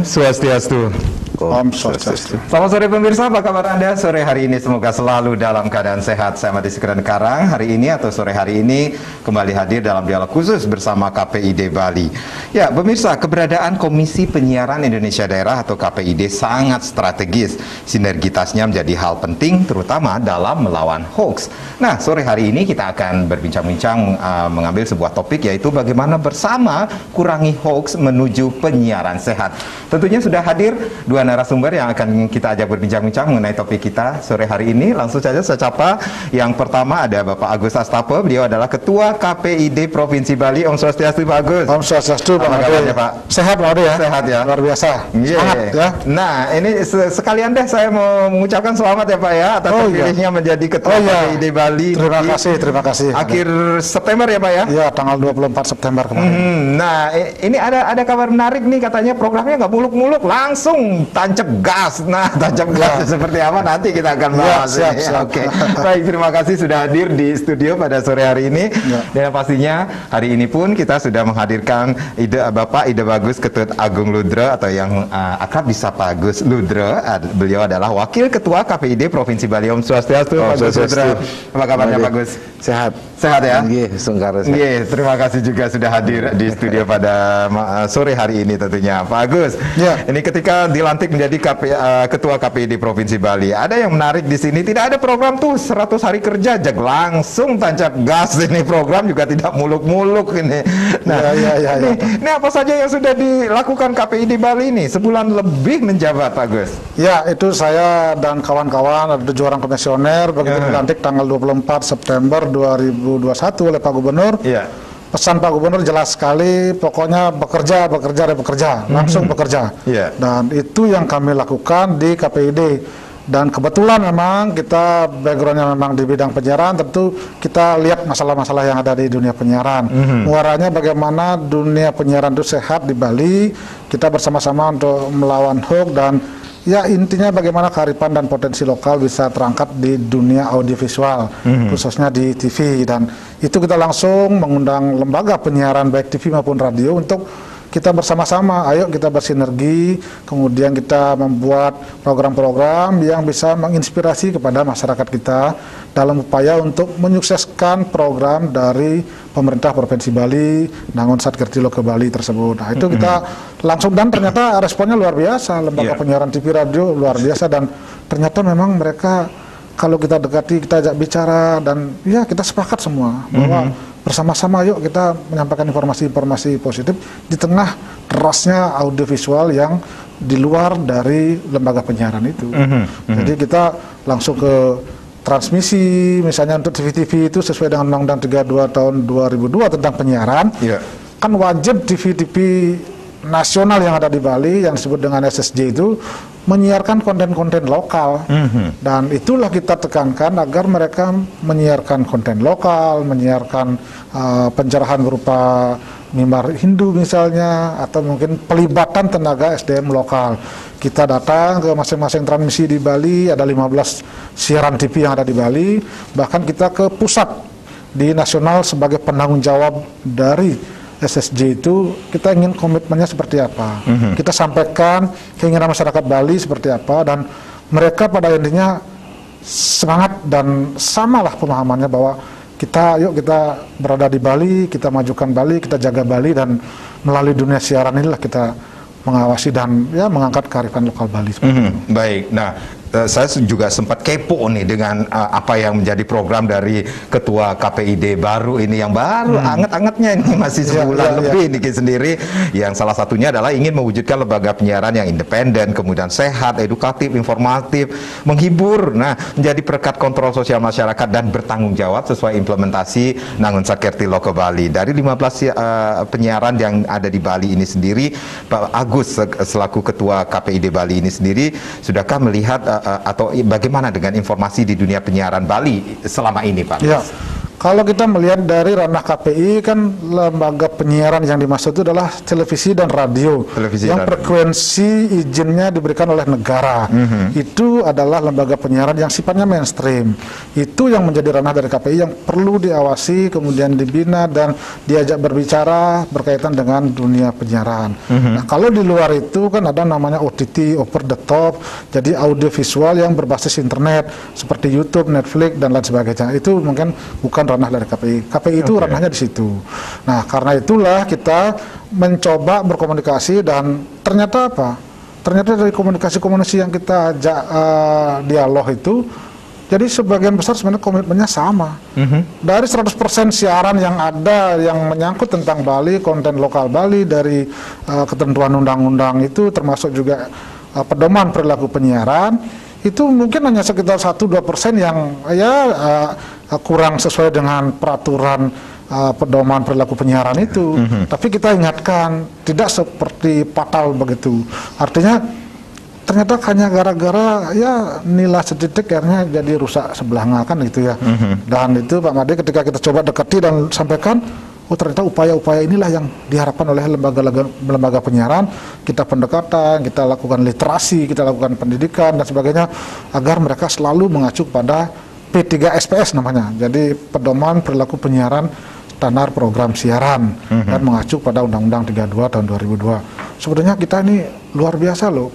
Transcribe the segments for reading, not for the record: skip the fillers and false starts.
Swastiastu. Om Swastiastu. Selamat sore pemirsa, apa kabar Anda sore hari ini? Semoga selalu dalam keadaan sehat. Saya Mati Sekren Karang. Hari ini atau sore hari ini kembali hadir dalam dialog khusus bersama KPID Bali. Ya pemirsa, keberadaan Komisi Penyiaran Indonesia Daerah atau KPID sangat strategis. Sinergitasnya menjadi hal penting terutama dalam melawan hoax. Nah sore hari ini kita akan berbincang-bincang mengambil sebuah topik, yaitu bagaimana bersama kurangi hoax menuju penyiaran sehat. Tentunya sudah hadir dua narasumber yang akan kita ajak berbincang-bincang mengenai topik kita sore hari ini. Langsung saja saya sapa. Yang pertama ada Bapak Agus Astape, beliau adalah Ketua KPID Provinsi Bali. Om Swastiastu Pak Agus. Om Swastiastu Pak Ade. Pak? Sehat Pak Ade ya? Sehat ya? Luar biasa. Semangat ya? Nah ini sekalian deh saya mau mengucapkan selamat ya Pak ya atas terpilihnya menjadi Ketua KPID Bali. Terima kasih. Akhir September ya Pak ya? Iya, tanggal 24 September kemarin. Nah ini ada kabar menarik nih, katanya programnya nggak muluk-muluk, langsung tancap gas. Nah, tancap gas seperti apa nanti kita akan bahas. Siap. Oke. Baik, terima kasih sudah hadir di studio pada sore hari ini. Dan pastinya hari ini pun kita sudah menghadirkan Bapak Ide Bagus Ketut Agung Ludro, atau yang akrab disapa Gus Ludro. Beliau adalah Wakil Ketua KPID Provinsi Bali. Om Swastiastu Pak Gus Ludro. Apa kabarnya Pak Gus? Sehat ya? Terima kasih juga sudah hadir di studio pada sore hari ini tentunya Pak Agus. Ini ketika dilantik menjadi Ketua KPID Provinsi Bali, ada yang menarik di sini, tidak ada program tuh 100 hari kerja langsung tancap gas. Ini program juga tidak muluk-muluk ini. Nah, ini apa saja yang sudah dilakukan KPID Bali ini sebulan lebih menjabat Pak Agus? Ya, itu saya dan kawan-kawan ada 7 orang komisioner begitu dilantik tanggal 24 September 2021 oleh Pak Gubernur. Pesan Pak Gubernur jelas sekali, pokoknya bekerja, langsung bekerja. Dan itu yang kami lakukan di KPID. Dan kebetulan memang kita backgroundnya memang di bidang penyiaran, tentu kita lihat masalah-masalah yang ada di dunia penyiaran. Muaranya bagaimana dunia penyiaran itu sehat di Bali, kita bersama-sama untuk melawan hoax, dan ya intinya bagaimana kearifan dan potensi lokal bisa terangkat di dunia audiovisual, khususnya di TV. Dan itu kita langsung mengundang lembaga penyiaran baik TV maupun radio untuk kita bersama-sama, ayo kita bersinergi, kemudian kita membuat program-program yang bisa menginspirasi kepada masyarakat kita dalam upaya untuk menyukseskan program dari pemerintah Provinsi Bali, Nangon Satkertilo ke Bali tersebut. Nah itu kita langsung, dan ternyata responnya luar biasa, lembaga penyiaran TV radio luar biasa, dan ternyata memang mereka kalau kita dekati, kita ajak bicara, dan ya kita sepakat semua bahwa bersama-sama yuk kita menyampaikan informasi-informasi positif di tengah derasnya audiovisual yang di luar dari lembaga penyiaran itu. Jadi kita langsung ke transmisi, misalnya untuk TV-TV itu sesuai dengan Undang-Undang 32 tahun 2002 tentang penyiaran, kan wajib TV-TV nasional yang ada di Bali yang disebut dengan SSJ itu menyiarkan konten-konten lokal. Dan itulah kita tekankan agar mereka menyiarkan konten lokal, menyiarkan pencerahan berupa mimbar Hindu misalnya, atau mungkin pelibatan tenaga SDM lokal. Kita datang ke masing-masing transmisi di Bali, ada 15 siaran TV yang ada di Bali, bahkan kita ke pusat di nasional sebagai penanggung jawab dari SSJ itu, kita ingin komitmennya seperti apa, kita sampaikan keinginan masyarakat Bali seperti apa, dan mereka pada intinya semangat dan samalah pemahamannya bahwa yuk kita berada di Bali, kita majukan Bali, kita jaga Bali, dan melalui dunia siaran inilah kita mengawasi dan ya mengangkat kearifan lokal Bali. Baik, nah saya juga sempat kepo nih dengan apa yang menjadi program dari Ketua KPID baru ini, yang baru anget-angetnya ini, masih sebulan lebih ini sendiri, yang salah satunya adalah ingin mewujudkan lembaga penyiaran yang independen, kemudian sehat, edukatif, informatif, menghibur, nah menjadi perekat kontrol sosial masyarakat dan bertanggung jawab sesuai implementasi Nangon Satkertilo ke Bali. Dari 15 penyiaran yang ada di Bali ini sendiri, Pak Agus selaku Ketua KPID Bali ini sendiri, sudahkah melihat atau bagaimana dengan informasi di dunia penyiaran Bali selama ini Pak? Ya, Kalau kita melihat dari ranah KPI, kan lembaga penyiaran yang dimaksud itu adalah televisi dan radio, yang frekuensi izinnya diberikan oleh negara. Itu adalah lembaga penyiaran yang sifatnya mainstream. Itu yang menjadi ranah dari KPI yang perlu diawasi, kemudian dibina dan diajak berbicara berkaitan dengan dunia penyiaran. Nah, kalau di luar itu kan ada namanya OTT, over the top, jadi audio visual yang berbasis internet seperti YouTube, Netflix dan lain sebagainya. Itu mungkin bukan ranah dari KPI. KPI itu ranahnya di situ. Nah, karena itulah kita mencoba berkomunikasi dan ternyata apa? Ternyata dari komunikasi yang kita ajak dialog itu, jadi sebagian besar sebenarnya komitmennya sama. Dari 100% siaran yang ada yang menyangkut tentang Bali, konten lokal Bali, dari ketentuan undang-undang itu termasuk juga pedoman perilaku penyiaran, itu mungkin hanya sekitar 1-2% yang kurang sesuai dengan peraturan pedoman perilaku penyiaran itu. Tapi kita ingatkan, tidak seperti fatal begitu. Artinya ternyata hanya gara-gara ya nilai setitik akhirnya jadi rusak sebelahnya kan gitu ya. Dan itu Pak Made ketika kita coba dekati dan sampaikan, oh ternyata upaya-upaya inilah yang diharapkan oleh lembaga penyiaran. Kita pendekatan, kita lakukan literasi, kita lakukan pendidikan dan sebagainya agar mereka selalu mengacu pada P3SPS namanya. Jadi pedoman perilaku penyiaran standar program siaran dan mengacu pada Undang-Undang 32 tahun 2002. Sebenarnya kita ini luar biasa loh,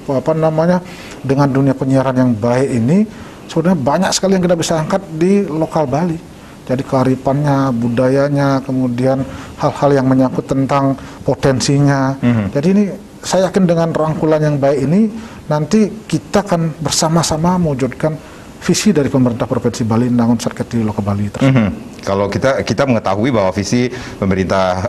dengan dunia penyiaran yang baik ini sebenarnya banyak sekali yang kita bisa angkat di lokal Bali. Jadi kearifannya, budayanya, kemudian hal-hal yang menyangkut tentang potensinya. Jadi ini saya yakin dengan rangkulan yang baik ini nanti kita akan bersama-sama mewujudkan visi dari pemerintah Provinsi Bali membangun Sarketi Loka Bali tersebut. Kalau kita mengetahui bahwa visi pemerintah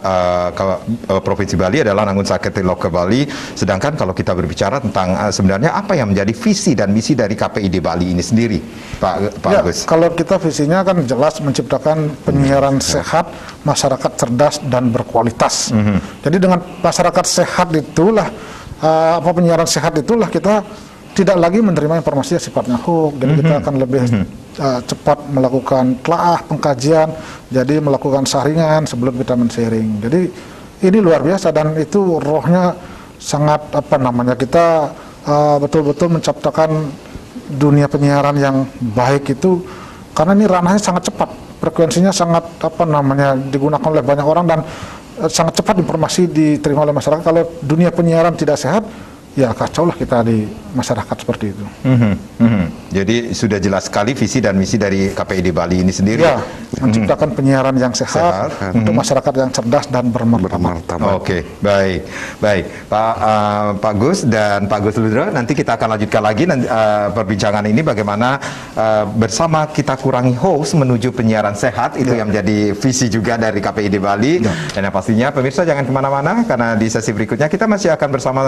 Provinsi Bali adalah Nangun Sarketi Loka Bali, sedangkan kalau kita berbicara tentang sebenarnya apa yang menjadi visi dan misi dari KPID Bali ini sendiri, Pak Agus? Kalau kita visinya kan jelas menciptakan penyiaran sehat, masyarakat cerdas dan berkualitas. Jadi dengan masyarakat sehat itulah, penyiaran sehat itulah kita tidak lagi menerima informasi yang sifatnya hoax. Jadi kita akan lebih cepat melakukan telaah pengkajian, jadi melakukan saringan sebelum kita men-sharing. Jadi ini luar biasa dan itu rohnya sangat kita betul-betul menciptakan dunia penyiaran yang baik itu karena ini ranahnya sangat cepat, frekuensinya sangat digunakan oleh banyak orang dan sangat cepat informasi diterima oleh masyarakat. Kalau dunia penyiaran tidak sehat, ya kacau lah kita di masyarakat seperti itu. Jadi sudah jelas sekali visi dan misi dari KPID Bali ini sendiri. Ya, menciptakan penyiaran yang sehat untuk masyarakat yang cerdas dan bermartabat. Oke, baik. Pak Gus dan Pak Gus Ludra, nanti kita akan lanjutkan lagi perbincangan ini bagaimana bersama kita kurangi hoax menuju penyiaran sehat, itu yang menjadi visi juga dari KPID Bali. Dan yang pastinya pemirsa jangan kemana-mana karena di sesi berikutnya kita masih akan bersama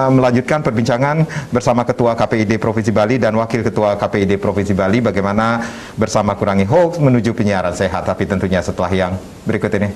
melanjutkan perbincangan bersama Ketua KPID Provinsi Bali dan Wakil Ketua KPID Provinsi Bali bagaimana bersama kurangi hoax menuju penyiaran sehat, tapi tentunya setelah yang berikut ini.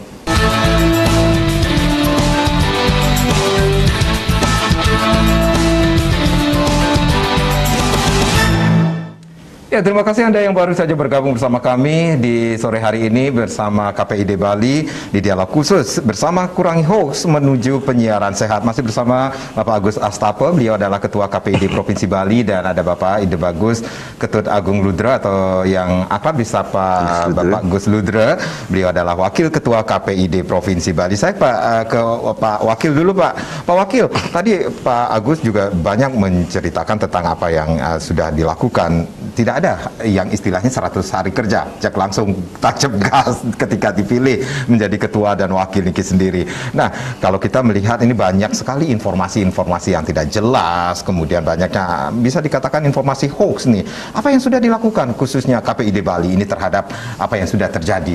Ya, terima kasih Anda yang baru saja bergabung bersama kami di sore hari ini bersama KPID Bali di dialog khusus bersama kurangi hoax menuju penyiaran sehat. Masih bersama Bapak Agus Astape, beliau adalah Ketua KPID Provinsi Bali, dan ada Bapak Ide Bagus, Ketut Agung Ludra atau yang akrab disapa Bapak Gus Ludra. Beliau adalah Wakil Ketua KPID Provinsi Bali. Saya ke Pak Wakil dulu, Pak. Pak Wakil, tadi Pak Agus juga banyak menceritakan tentang apa yang sudah dilakukan. Tidak ada yang istilahnya 100 hari kerja, Jack langsung tancap gas ketika dipilih menjadi ketua dan wakil Niki sendiri. Nah, kalau kita melihat ini banyak sekali informasi-informasi yang tidak jelas, kemudian banyaknya bisa dikatakan informasi hoax nih. Apa yang sudah dilakukan khususnya KPID Bali ini terhadap apa yang sudah terjadi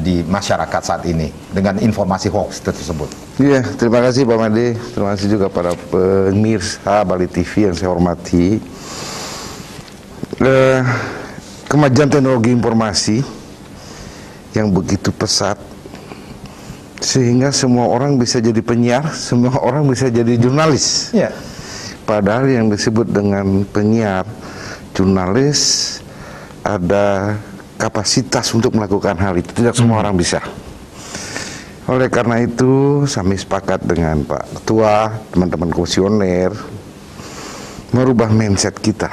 di masyarakat saat ini dengan informasi hoax tersebut? Iya, terima kasih Pak Made, terima kasih juga para pemirsa Bali TV yang saya hormati. Kemajuan teknologi informasi yang begitu pesat sehingga semua orang bisa jadi penyiar, semua orang bisa jadi jurnalis. Padahal yang disebut dengan penyiar, jurnalis, ada kapasitas untuk melakukan hal itu. Tidak semua orang bisa. Oleh karena itu, kami sepakat dengan Pak Ketua, teman-teman komisioner, merubah mindset kita.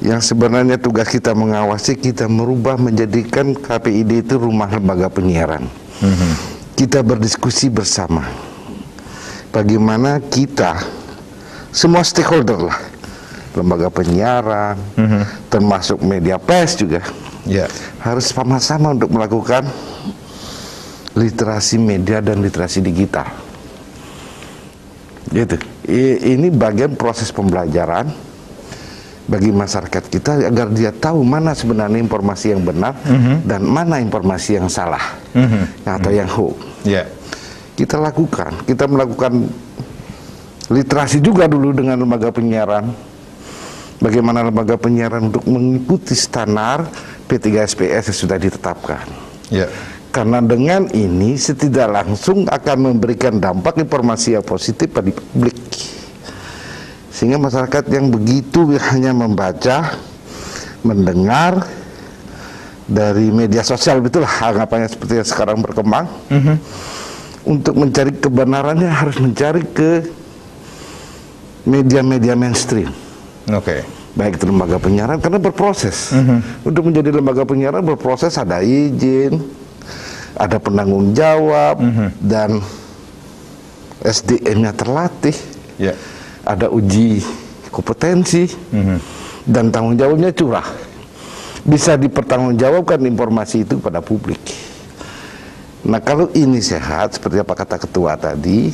Yang sebenarnya tugas kita mengawasi, kita merubah menjadikan KPID itu rumah lembaga penyiaran. Kita berdiskusi bersama. Bagaimana kita, semua stakeholder lah, lembaga penyiaran, termasuk media pers juga, harus sama-sama untuk melakukan literasi media dan literasi digital. Gitu. Ini bagian proses pembelajaran bagi masyarakat kita agar dia tahu mana sebenarnya informasi yang benar dan mana informasi yang salah atau yang hoax. Kita melakukan literasi juga dulu dengan lembaga penyiaran. Bagaimana lembaga penyiaran untuk mengikuti standar P3SPS yang sudah ditetapkan. Karena dengan ini setidak langsung akan memberikan dampak informasi yang positif pada publik. Sehingga masyarakat yang begitu hanya membaca, mendengar dari media sosial, betul anggapannya seperti yang sekarang berkembang. Untuk mencari kebenarannya harus mencari ke media-media mainstream. Baik itu lembaga penyiaran, karena berproses. Untuk menjadi lembaga penyiaran berproses, ada izin, ada penanggung jawab, dan SDM-nya terlatih, ada uji kompetensi, dan tanggung jawabnya curah. Bisa dipertanggungjawabkan informasi itu pada publik. Nah, kalau ini sehat, seperti apa kata ketua tadi,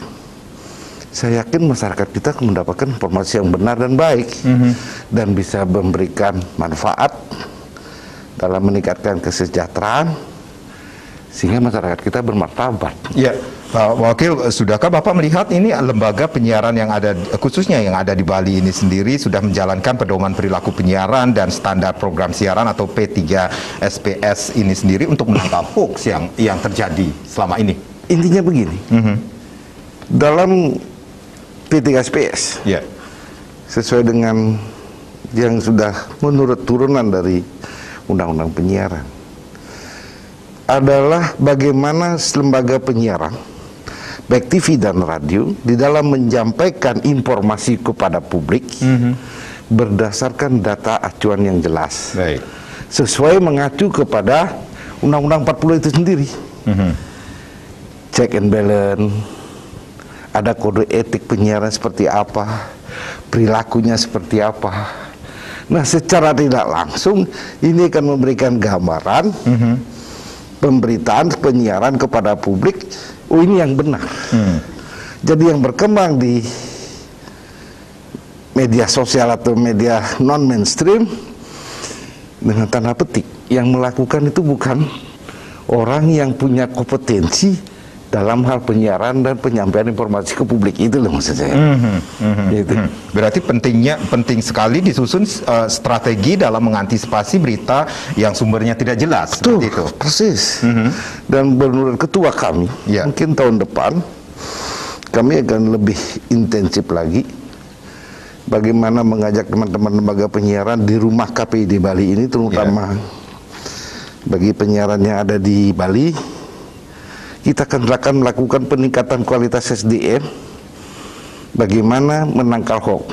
saya yakin masyarakat kita akan mendapatkan informasi yang benar dan baik, dan bisa memberikan manfaat dalam meningkatkan kesejahteraan, sehingga masyarakat kita bermartabat. Pak Wakil, sudahkah Bapak melihat ini lembaga penyiaran yang ada, khususnya yang ada di Bali ini sendiri, sudah menjalankan pedoman perilaku penyiaran dan standar program siaran atau P3SPS ini sendiri untuk menangkal hoax yang terjadi selama ini? Intinya begini, dalam P3SPS, sesuai dengan yang sudah menurut turunan dari Undang-Undang Penyiaran, adalah bagaimana lembaga penyiaran, baik TV dan radio, di dalam menyampaikan informasi kepada publik berdasarkan data acuan yang jelas, sesuai mengacu kepada Undang-Undang 40 itu sendiri. Check and balance, ada kode etik penyiaran seperti apa, perilakunya seperti apa. Nah, secara tidak langsung ini akan memberikan gambaran pemberitaan penyiaran kepada publik, oh ini yang benar. Jadi yang berkembang di media sosial atau media non mainstream, dengan tanda petik, yang melakukan itu bukan orang yang punya kompetensi dalam hal penyiaran dan penyampaian informasi ke publik. Itu loh maksud saya. Gitu. Berarti penting sekali disusun strategi dalam mengantisipasi berita yang sumbernya tidak jelas. Betul, seperti itu. persis. Dan menurut ketua kami, mungkin tahun depan kami akan lebih intensif lagi bagaimana mengajak teman-teman lembaga penyiaran di rumah KPID Bali ini, terutama bagi penyiaran yang ada di Bali. Kita akan melakukan peningkatan kualitas SDM, bagaimana menangkal hoax.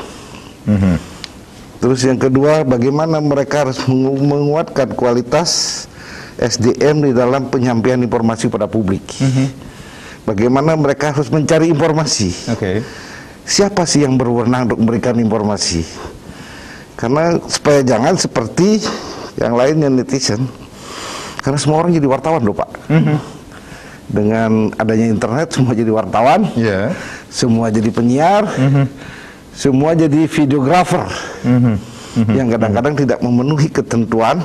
Terus yang kedua, bagaimana mereka harus menguatkan kualitas SDM di dalam penyampaian informasi pada publik. Bagaimana mereka harus mencari informasi. Siapa sih yang berwenang untuk memberikan informasi? Karena supaya jangan seperti yang lainnya netizen, karena semua orang jadi wartawan loh Pak. Dengan adanya internet semua jadi wartawan, semua jadi penyiar, semua jadi videografer, yang kadang-kadang tidak memenuhi ketentuan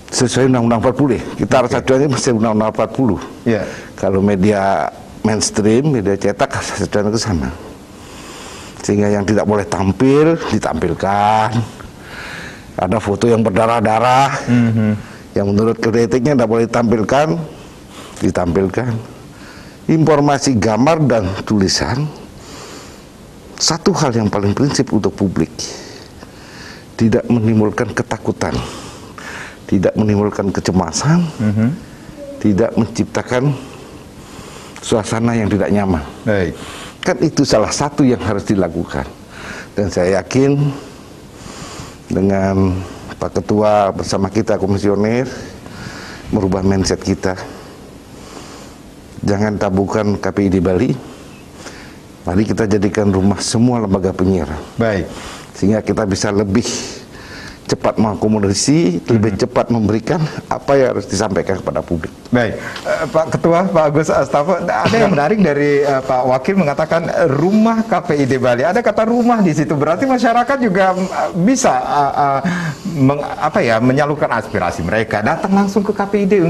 sesuai Undang-Undang 40. Kita harus acuannya masih Undang-Undang 40. Kalau media mainstream, media cetak, acuannya ke sana. Sehingga yang tidak boleh tampil ditampilkan. Ada foto yang berdarah-darah, yang menurut kode etiknya tidak boleh ditampilkan. Informasi gambar dan tulisan, satu hal yang paling prinsip untuk publik, tidak menimbulkan ketakutan, tidak menimbulkan kecemasan, tidak menciptakan suasana yang tidak nyaman. Baik. Kan itu salah satu yang harus dilakukan. Dan saya yakin dengan Pak Ketua bersama kita komisioner merubah mindset kita. Jangan tabukan KPID Bali. Mari kita jadikan rumah semua lembaga penyiaran. Baik. Sehingga kita bisa lebih cepat mengakomodasi, lebih cepat memberikan apa yang harus disampaikan kepada publik. Baik, Pak Ketua, Pak Agus Astafa, ada yang menarik dari Pak Wakil mengatakan rumah KPID Bali. Ada kata rumah di situ, berarti masyarakat juga bisa menyalurkan aspirasi mereka, datang langsung ke KPID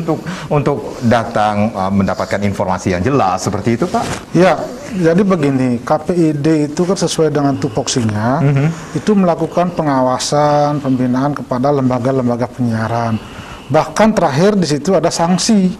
untuk datang mendapatkan informasi yang jelas seperti itu, Pak. Ya, jadi begini, KPID itu kan sesuai dengan tupoksinya, itu melakukan pengawasan, pembinaan kepada lembaga-lembaga penyiaran. Bahkan terakhir di situ ada sanksi,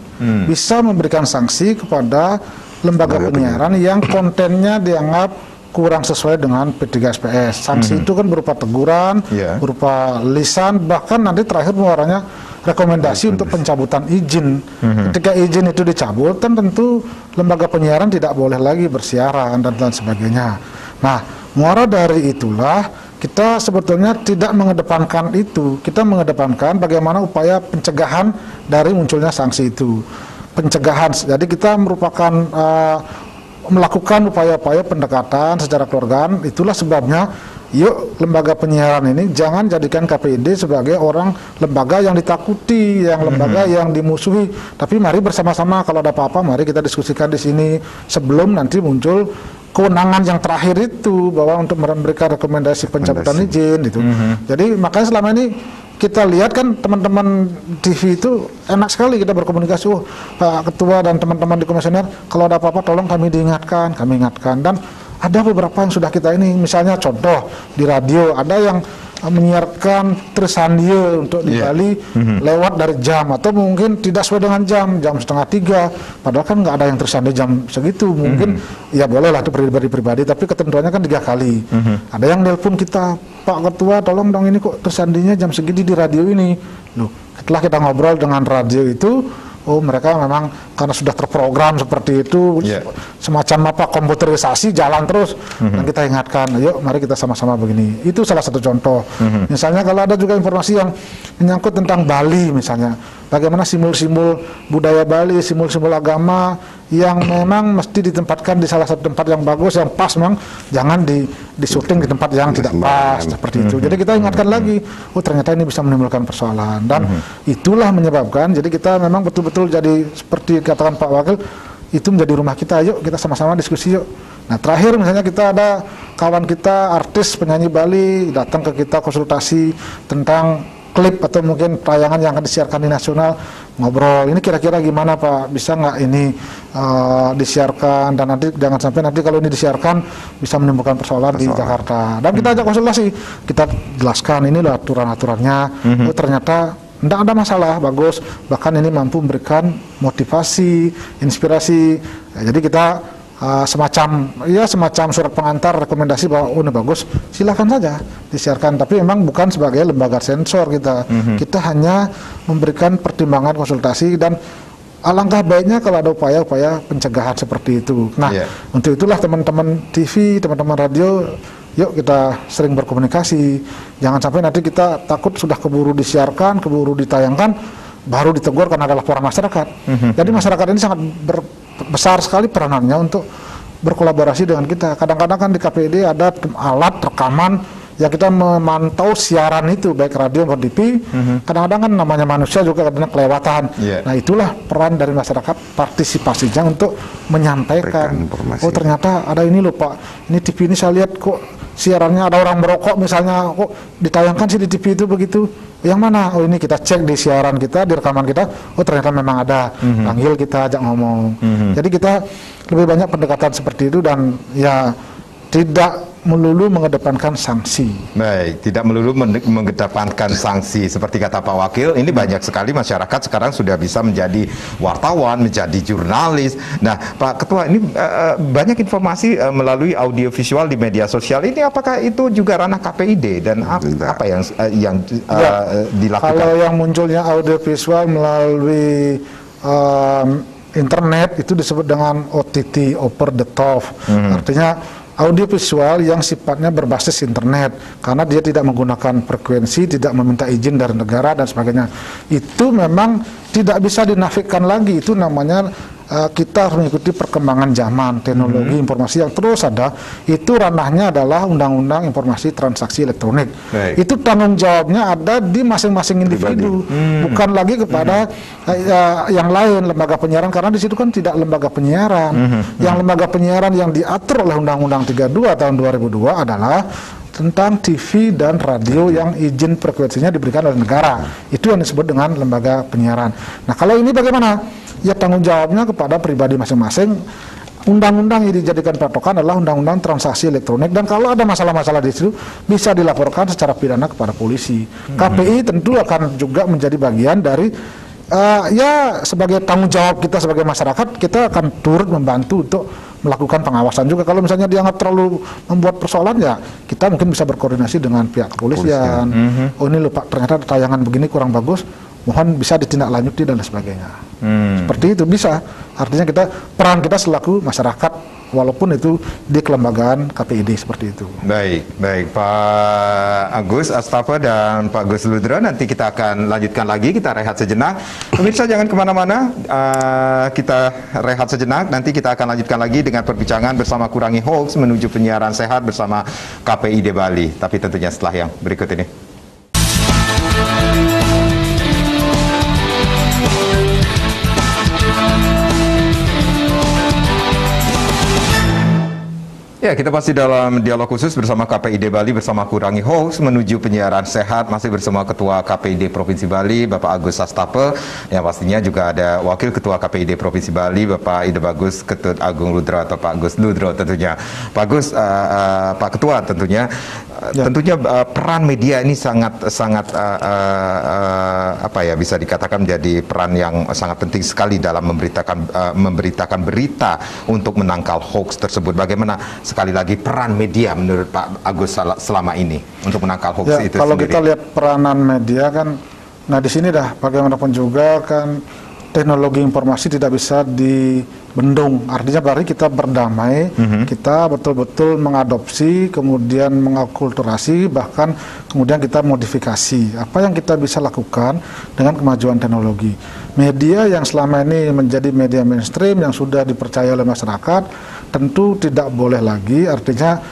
bisa memberikan sanksi kepada lembaga penyiaran yang kontennya dianggap kurang sesuai dengan P3SPS. Sanksi itu kan berupa teguran, berupa lisan, bahkan nanti terakhir muaranya rekomendasi untuk pencabutan izin. Ketika izin itu dicabut, kan tentu lembaga penyiaran tidak boleh lagi bersiaran dan lain sebagainya. Nah, muara dari itulah kita sebetulnya tidak mengedepankan itu. Kita mengedepankan bagaimana upaya pencegahan dari munculnya sanksi itu. Pencegahan, jadi kita merupakan melakukan upaya-upaya pendekatan secara keluargaan. Itulah sebabnya yuk lembaga penyiaran ini jangan jadikan KPID sebagai lembaga yang ditakuti, yang lembaga yang dimusuhi. Tapi mari bersama-sama, kalau ada apa-apa mari kita diskusikan di sini sebelum nanti muncul kewenangan yang terakhir itu, bahwa untuk memberikan rekomendasi pencabutan izin itu. Jadi makanya selama ini kita lihat kan teman-teman TV itu enak sekali kita berkomunikasi. Oh, Pak Ketua dan teman-teman di komisioner, kalau ada apa-apa tolong kami diingatkan, kami ingatkan. Dan ada beberapa yang sudah kita ini, misalnya contoh di radio ada yang menyiarkan Trisandie untuk di Bali lewat dari jam, atau mungkin tidak sesuai dengan jam 2:30, padahal kan nggak ada yang Trisandie jam segitu. Mungkin ya boleh lah itu pribadi-pribadi, tapi ketentuannya kan 3 kali. Ada yang nelpon kita, Pak Ketua tolong dong ini kok Trisandinya jam segini di radio ini. Loh, setelah kita ngobrol dengan radio itu, oh mereka memang karena sudah terprogram seperti itu, semacam komputerisasi jalan terus. Dan kita ingatkan, yuk mari kita sama-sama begini. Itu salah satu contoh. Misalnya kalau ada juga informasi yang menyangkut tentang Bali misalnya, bagaimana simbol-simbol budaya Bali, simbol-simbol agama yang memang mesti ditempatkan di salah satu tempat yang bagus, yang pas, memang jangan di syuting di tempat yang tidak pas seperti itu. Jadi kita ingatkan lagi, oh ternyata ini bisa menimbulkan persoalan. Dan itulah menyebabkan, jadi kita memang betul-betul jadi seperti katakan Pak Wakil, itu menjadi rumah kita. Yuk kita sama-sama diskusi yuk. Nah terakhir misalnya kita ada kawan kita artis penyanyi Bali datang ke kita konsultasi tentang klip atau mungkin tayangan yang akan disiarkan di nasional, ngobrol ini kira-kira gimana Pak, bisa nggak ini disiarkan, dan nanti jangan sampai nanti kalau ini disiarkan bisa menimbulkan persoalan di Jakarta. Dan kita ajak konsultasi, kita jelaskan ini loh aturan-aturannya. Oh ternyata tidak ada masalah, bagus, bahkan ini mampu memberikan motivasi, inspirasi. Jadi kita semacam surat pengantar rekomendasi bahwa ini bagus, silakan saja disiarkan. Tapi memang bukan sebagai lembaga sensor kita. Kita hanya memberikan pertimbangan konsultasi, dan alangkah baiknya kalau ada upaya-upaya pencegahan seperti itu. Nah, untuk itulah teman-teman TV, teman-teman radio, yuk kita sering berkomunikasi. Jangan sampai nanti kita takut sudah keburu disiarkan, keburu ditayangkan, baru ditegur karena ada laporan masyarakat. Jadi masyarakat ini sangat besar sekali peranannya untuk berkolaborasi dengan kita. Kadang-kadang kan di KPID ada alat rekaman yang kita memantau siaran itu, baik radio maupun TV. Kadang-kadang kan namanya manusia juga kadang kelewatan. Nah itulah peran dari masyarakat, partisipasinya untuk menyampaikan. Oh ternyata ada ini loh Pak, ini TV ini saya lihat kok siarannya ada orang merokok misalnya, kok ditayangkan sih di TV itu begitu. Yang mana? Oh ini kita cek di siaran kita, di rekaman kita, oh ternyata memang ada. Panggil kita, ajak ngomong. Jadi kita lebih banyak pendekatan seperti itu, dan ya tidak melulu mengedepankan sanksi. Baik, tidak melulu mengedepankan sanksi. Seperti kata Pak Wakil, ini banyak sekali masyarakat sekarang sudah bisa menjadi wartawan, menjadi jurnalis. Nah, Pak Ketua, ini banyak informasi melalui audiovisual di media sosial. Ini apakah itu juga ranah KPID dan apa yang dilakukan? Kalau yang munculnya audiovisual melalui internet itu disebut dengan OTT, over the top. Artinya audiovisual yang sifatnya berbasis internet, karena dia tidak menggunakan frekuensi, tidak meminta izin dari negara dan sebagainya. Itu memang tidak bisa dinafikan lagi. Itu namanya kita harus mengikuti perkembangan zaman, teknologi informasi yang terus ada. Itu ranahnya adalah Undang-Undang Informasi Transaksi Elektronik. Itu tanggung jawabnya ada di masing-masing individu, bukan lagi kepada yang lain, lembaga penyiaran, karena di situ kan tidak lembaga penyiaran. Yang lembaga penyiaran yang diatur oleh Undang-Undang 32 tahun 2002 adalah tentang TV dan radio yang izin frekuensinya diberikan oleh negara. Itu yang disebut dengan lembaga penyiaran. Nah, kalau ini bagaimana? Ya, tanggung jawabnya kepada pribadi masing-masing. Undang-undang yang dijadikan patokan adalah Undang-Undang Transaksi Elektronik, dan kalau ada masalah-masalah di situ bisa dilaporkan secara pidana kepada polisi. KPI tentu akan juga menjadi bagian dari ya sebagai tanggung jawab kita sebagai masyarakat, kita akan turut membantu untuk melakukan pengawasan juga. Kalau misalnya dianggap terlalu membuat persoalan, ya kita mungkin bisa berkoordinasi dengan pihak kepolisian. Oh, ini lupa, ternyata tayangan begini kurang bagus, mohon bisa ditindaklanjuti dan sebagainya. Seperti itu bisa. Artinya peran kita selaku masyarakat, walaupun itu di kelembagaan KPID seperti itu. Baik, Pak Agus Astafa dan Pak Gus Ludro, nanti kita akan lanjutkan lagi, kita rehat sejenak. Pemirsa jangan kemana-mana, kita rehat sejenak, nanti kita akan lanjutkan lagi dengan perbincangan bersama Kurangi Hoax menuju penyiaran sehat bersama KPID Bali. Tapi tentunya setelah yang berikut ini. Ya, kita masih dalam dialog khusus bersama KPID Bali bersama Kurangi Hoax menuju penyiaran sehat, masih bersama Ketua KPID Provinsi Bali Bapak Agus Astafa, yang pastinya juga ada Wakil Ketua KPID Provinsi Bali Bapak Ide Bagus Ketut Agung Ludro atau Pak Gus Ludro tentunya. Pak Gus, Pak Ketua tentunya. Tentunya peran media ini sangat apa ya, bisa dikatakan menjadi peran yang sangat penting sekali dalam memberitakan berita untuk menangkal hoax tersebut. Bagaimana sekali lagi peran media menurut Pak Agus selama ini untuk menangkal hoax itu kalau sendiri? Kita lihat peranan media kan, nah di sini dah bagaimanapun juga kan teknologi informasi tidak bisa dibendung. Artinya berarti kita berdamai, kita betul-betul mengadopsi, kemudian mengakulturasi, bahkan kemudian kita modifikasi. Apa yang kita bisa lakukan dengan kemajuan teknologi. Media yang selama ini menjadi media mainstream yang sudah dipercaya oleh masyarakat, tentu tidak boleh lagi, artinya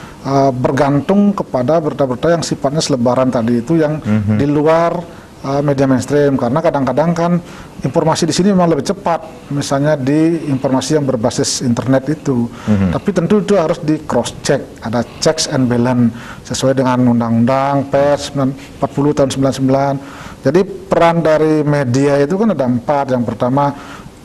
bergantung kepada berita-berita yang sifatnya selebaran tadi itu, yang di luar media mainstream, karena kadang-kadang kan informasi di sini memang lebih cepat, misalnya di informasi yang berbasis internet itu. Tapi tentu itu harus di cross check, ada checks and balance sesuai dengan Undang-Undang Pers 40 tahun 99. Jadi peran dari media itu kan ada 4. Yang pertama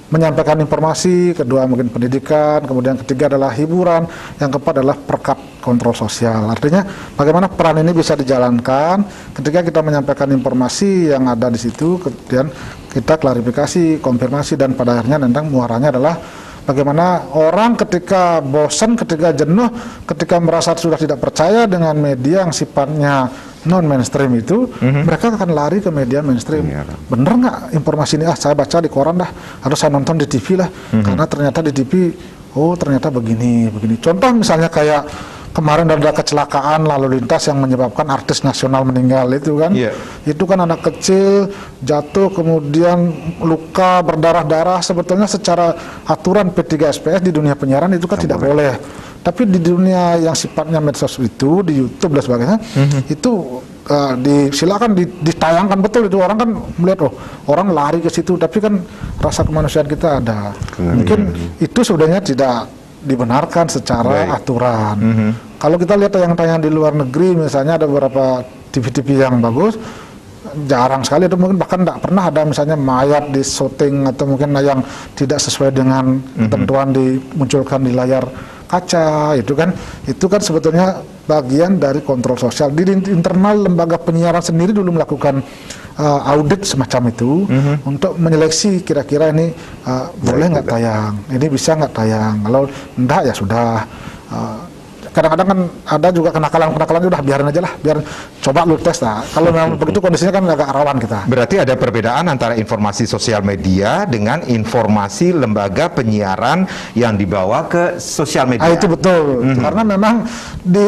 menyampaikan informasi, kedua mungkin pendidikan, kemudian ketiga adalah hiburan, yang keempat adalah perkat kontrol sosial. Artinya bagaimana peran ini bisa dijalankan ketika kita menyampaikan informasi yang ada di situ, kemudian kita klarifikasi, konfirmasi, dan pada akhirnya tentang muaranya adalah bagaimana orang ketika bosan, ketika jenuh, ketika merasa sudah tidak percaya dengan media yang sifatnya non-mainstream itu, mereka akan lari ke media mainstream. Bener nggak informasi ini? Saya baca di koran dah, atau saya nonton di TV lah, karena ternyata di TV, oh ternyata begini. Contoh misalnya kayak kemarin ada kecelakaan lalu lintas yang menyebabkan artis nasional meninggal itu kan, itu kan anak kecil jatuh kemudian luka berdarah-darah. Sebetulnya secara aturan P3SPS di dunia penyiaran itu kan tidak boleh. Tapi di dunia yang sifatnya medsos itu, di YouTube dan sebagainya, itu silakan ditayangkan betul itu. Orang kan melihat, oh orang lari ke situ, tapi kan rasa kemanusiaan kita ada. Mungkin itu sebenarnya tidak dibenarkan secara aturan. Kalau kita lihat tayangan-tayangan di luar negeri, misalnya ada beberapa TV-TV yang bagus, jarang sekali, atau mungkin bahkan tidak pernah ada misalnya mayat di syuting, atau mungkin yang tidak sesuai dengan ketentuan dimunculkan di layar kaca. Itu kan sebetulnya bagian dari kontrol sosial. Di internal lembaga penyiaran sendiri dulu melakukan audit semacam itu untuk menyeleksi kira-kira ini boleh nggak tayang, ini bisa nggak tayang. Kalau enggak ya sudah. Kadang-kadang kan ada juga kenakalan udah biarin aja lah, biar coba lu tes lah. Kalau memang begitu kondisinya kan agak rawan kita. Berarti ada perbedaan antara informasi sosial media dengan informasi lembaga penyiaran yang dibawa ke sosial media. Itu betul, karena memang di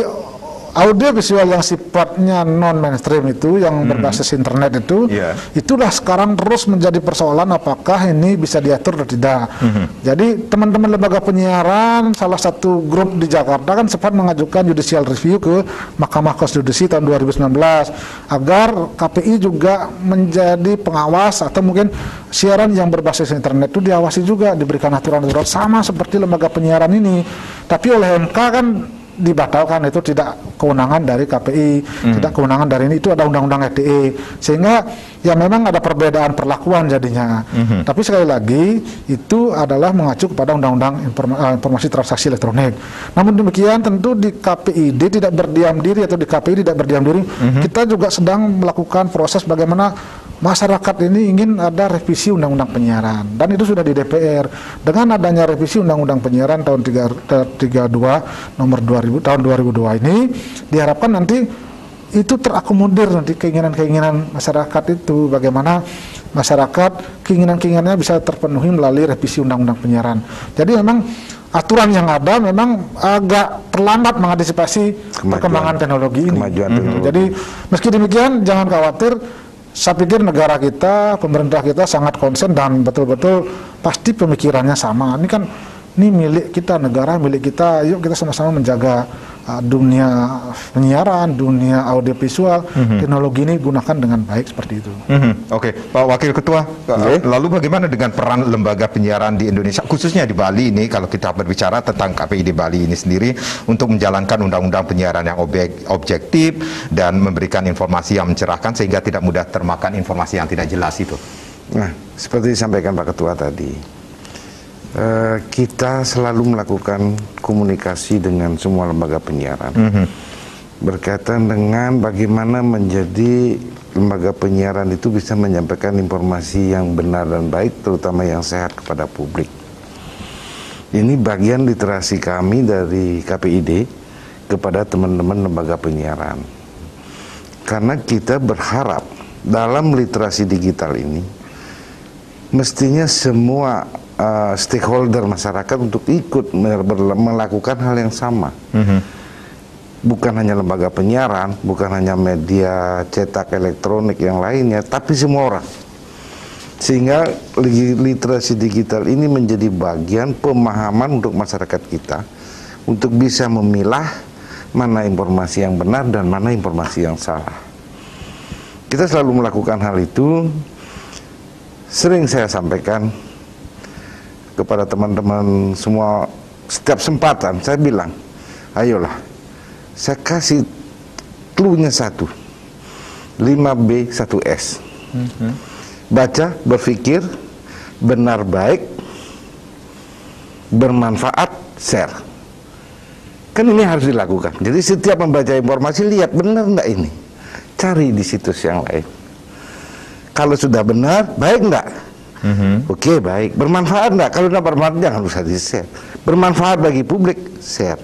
audio visual yang sifatnya non mainstream itu, yang berbasis internet itu, itulah sekarang terus menjadi persoalan apakah ini bisa diatur atau tidak. Jadi teman-teman lembaga penyiaran, salah satu grup di Jakarta kan sempat mengajukan judicial review ke Mahkamah Konstitusi tahun 2019 agar KPI juga menjadi pengawas, atau mungkin siaran yang berbasis internet itu diawasi juga, diberikan aturan-aturan sama seperti lembaga penyiaran ini. Tapi oleh MK kan dibatalkan, itu tidak kewenangan dari KPI, tidak kewenangan dari ini, itu ada undang-undang ITE, sehingga ya memang ada perbedaan perlakuan jadinya. Tapi sekali lagi itu adalah mengacu kepada undang-undang informasi transaksi elektronik. Namun demikian tentu di KPID tidak berdiam diri, atau di KPI tidak berdiam diri, kita juga sedang melakukan proses bagaimana masyarakat ini ingin ada revisi undang-undang penyiaran, dan itu sudah di DPR. Dengan adanya revisi undang-undang penyiaran tahun 32 nomor 2000 tahun 2002 ini, diharapkan nanti itu terakomodir nanti keinginan-keinginan masyarakat itu, bagaimana masyarakat keinginan-keinginannya bisa terpenuhi melalui revisi undang-undang penyiaran. Jadi memang aturan yang ada memang agak terlambat mengantisipasi perkembangan teknologi ini. Jadi meski demikian jangan khawatir. Saya pikir negara kita, pemerintah kita sangat konsen dan betul-betul pasti pemikirannya sama. Ini kan, ini milik kita, negara milik kita. Yuk kita sama-sama menjaga dunia penyiaran, dunia audiovisual, teknologi ini gunakan dengan baik seperti itu. Oke, Pak Wakil Ketua, lalu bagaimana dengan peran lembaga penyiaran di Indonesia, khususnya di Bali ini, kalau kita berbicara tentang KPI di Bali ini sendiri, untuk menjalankan undang-undang penyiaran yang objektif dan memberikan informasi yang mencerahkan sehingga tidak mudah termakan informasi yang tidak jelas itu? Nah, seperti disampaikan Pak Ketua tadi, kita selalu melakukan komunikasi dengan semua lembaga penyiaran berkaitan dengan bagaimana menjadi lembaga penyiaran itu bisa menyampaikan informasi yang benar dan baik, terutama yang sehat kepada publik. Ini bagian literasi kami dari KPID kepada teman-teman lembaga penyiaran, karena kita berharap dalam literasi digital ini mestinya semua stakeholder masyarakat untuk ikut melakukan hal yang sama. Bukan hanya lembaga penyiaran, bukan hanya media cetak elektronik yang lainnya, tapi semua orang. Sehingga literasi digital ini menjadi bagian pemahaman untuk masyarakat kita untuk bisa memilah mana informasi yang benar dan mana informasi yang salah. Kita selalu melakukan hal itu. Sering saya sampaikan kepada teman-teman semua, setiap kesempatan saya bilang, ayolah, saya kasih clue-nya satu, 5B 1S. Baca, berpikir, benar baik, bermanfaat, share. Kan ini harus dilakukan. Jadi setiap membaca informasi, lihat benar enggak ini, cari di situs yang lain. Kalau sudah benar, baik enggak? Oke, baik. Bermanfaat enggak? Kalau enggak bermanfaat, jangan usah di-share. Bermanfaat bagi publik, share.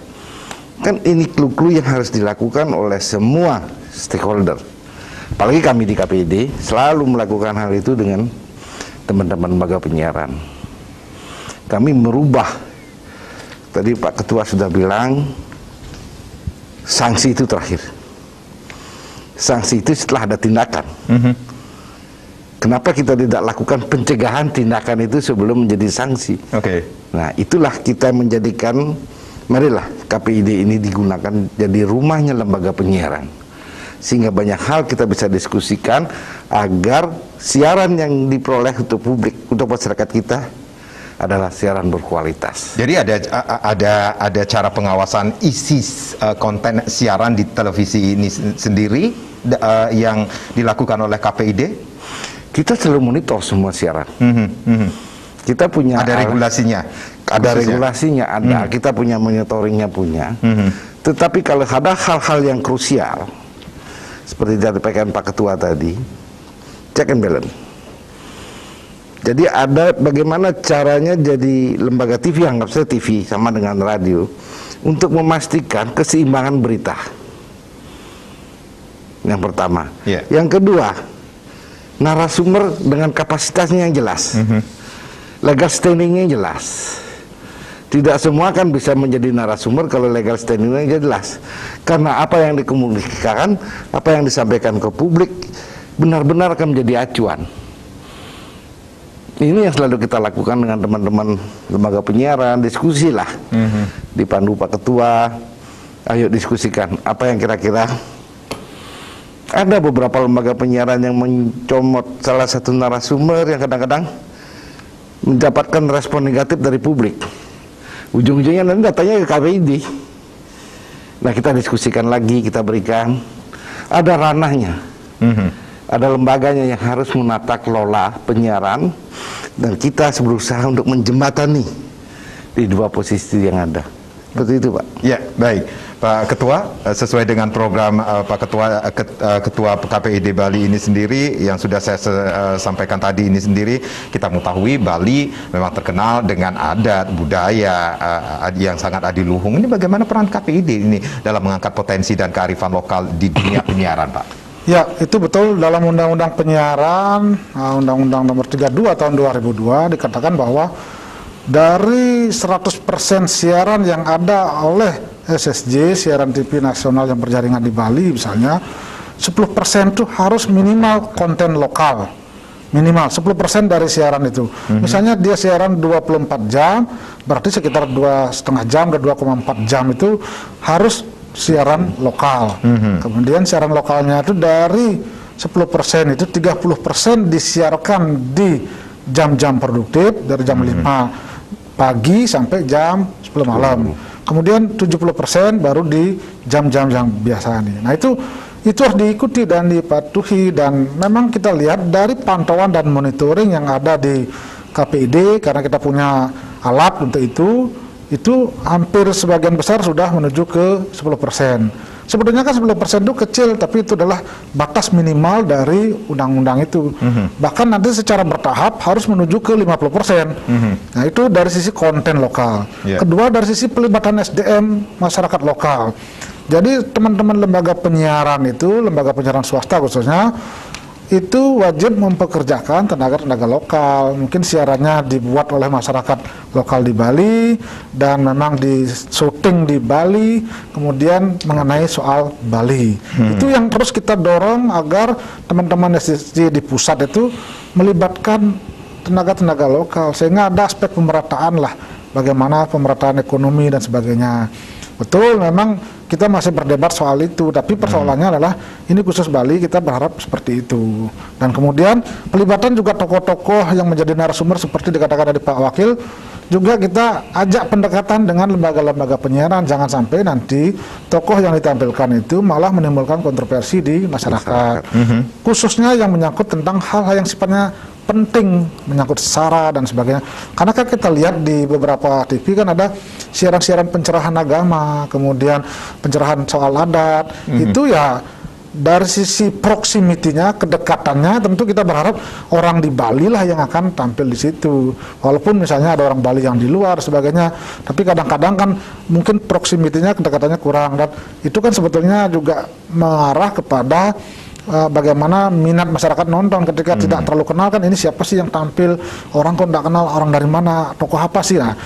Kan ini clue-clue yang harus dilakukan oleh semua stakeholder. Apalagi kami di KPID selalu melakukan hal itu dengan teman-teman lembaga penyiaran. Kami merubah, tadi Pak Ketua sudah bilang, sanksi itu terakhir. Sanksi itu setelah ada tindakan. Kenapa kita tidak lakukan pencegahan tindakan itu sebelum menjadi sanksi? Nah, itulah kita menjadikan, marilah KPID ini digunakan jadi rumahnya lembaga penyiaran, sehingga banyak hal kita bisa diskusikan agar siaran yang diperoleh untuk publik, untuk masyarakat kita adalah siaran berkualitas. Jadi ada cara pengawasan isi konten siaran di televisi ini sendiri yang dilakukan oleh KPID? Kita selalu monitor semua siaran. Kita punya ada regulasinya. Ada regulasinya, ada. Kita punya monitoringnya punya. Tetapi kalau ada hal-hal yang krusial seperti disampaikan Pak Ketua tadi, check and balance. Jadi ada bagaimana caranya jadi lembaga TV, anggap saja TV sama dengan radio, untuk memastikan keseimbangan berita. Yang pertama. Yang kedua, narasumber dengan kapasitasnya yang jelas, legal standingnya jelas. Tidak semua kan bisa menjadi narasumber kalau legal standingnya jelas. Karena apa yang dikemukakan, apa yang disampaikan ke publik benar-benar akan menjadi acuan. Ini yang selalu kita lakukan dengan teman-teman lembaga penyiaran, diskusi lah. Dipandu Pak Ketua, ayo diskusikan apa yang kira-kira. Ada beberapa lembaga penyiaran yang mencomot salah satu narasumber yang kadang-kadang mendapatkan respon negatif dari publik. Ujung-ujungnya nanti datanya ke KPID. Nah, kita diskusikan lagi, kita berikan. Ada ranahnya, ada lembaganya yang harus menata kelola penyiaran, dan kita berusaha untuk menjembatani di dua posisi yang ada. Seperti itu, Pak. Ya, baik. Pak Ketua, sesuai dengan program Pak Ketua KPID Bali ini sendiri yang sudah saya sampaikan tadi ini sendiri, kita mengetahui Bali memang terkenal dengan adat budaya yang sangat adiluhung. Ini bagaimana peran KPID ini dalam mengangkat potensi dan kearifan lokal di dunia penyiaran, Pak? Ya, itu betul. Dalam Undang-Undang Penyiaran, Undang-Undang Nomor 32 Tahun 2002 dikatakan bahwa dari 100% siaran yang ada oleh SSJ, siaran TV nasional yang berjaringan di Bali misalnya, 10% itu harus minimal konten lokal. Minimal 10% dari siaran itu. Misalnya dia siaran 24 jam, berarti sekitar 2,5 jam ke 2,4 jam itu harus siaran lokal. Kemudian siaran lokalnya itu dari 10% itu 30% disiarkan di jam-jam produktif dari jam 5 pagi sampai jam 10 malam. Kemudian 70% baru di jam-jam yang biasa nih. Nah itu harus diikuti dan dipatuhi, dan memang kita lihat dari pantauan dan monitoring yang ada di KPID, karena kita punya alat untuk itu hampir sebagian besar sudah menuju ke 10%. Sebetulnya kan 10% itu kecil, tapi itu adalah batas minimal dari undang-undang itu. Bahkan nanti secara bertahap harus menuju ke 50%. Nah itu dari sisi konten lokal. Kedua, dari sisi pelibatan SDM masyarakat lokal. Jadi teman-teman lembaga penyiaran itu, lembaga penyiaran swasta khususnya, itu wajib mempekerjakan tenaga-tenaga lokal. Mungkin siarannya dibuat oleh masyarakat lokal di Bali dan memang di syuting di Bali, kemudian mengenai soal Bali. Itu yang terus kita dorong agar teman-teman SSJ di pusat itu melibatkan tenaga-tenaga lokal, sehingga ada aspek pemerataan lah, bagaimana pemerataan ekonomi dan sebagainya. Betul, memang kita masih berdebat soal itu, tapi persoalannya adalah ini khusus Bali, kita berharap seperti itu. Dan kemudian pelibatan juga tokoh-tokoh yang menjadi narasumber seperti dikatakan dari Pak Wakil, juga kita ajak pendekatan dengan lembaga-lembaga penyiaran, jangan sampai nanti tokoh yang ditampilkan itu malah menimbulkan kontroversi di masyarakat. Khususnya yang menyangkut tentang hal-hal yang sifatnya penting, menyangkut sara dan sebagainya. Karena kan kita lihat di beberapa TV kan ada siaran-siaran pencerahan agama, kemudian pencerahan soal adat. Itu ya dari sisi proximity-nya, kedekatannya, tentu kita berharap orang di Bali lah yang akan tampil di situ. Walaupun misalnya ada orang Bali yang di luar sebagainya, tapi kadang-kadang kan mungkin proximity-nya, kedekatannya kurang, dan itu kan sebetulnya juga mengarah kepada bagaimana minat masyarakat nonton. Ketika tidak terlalu kenal kan, ini siapa sih yang tampil, orang kok tidak kenal, orang dari mana, tokoh apa sih. Nah,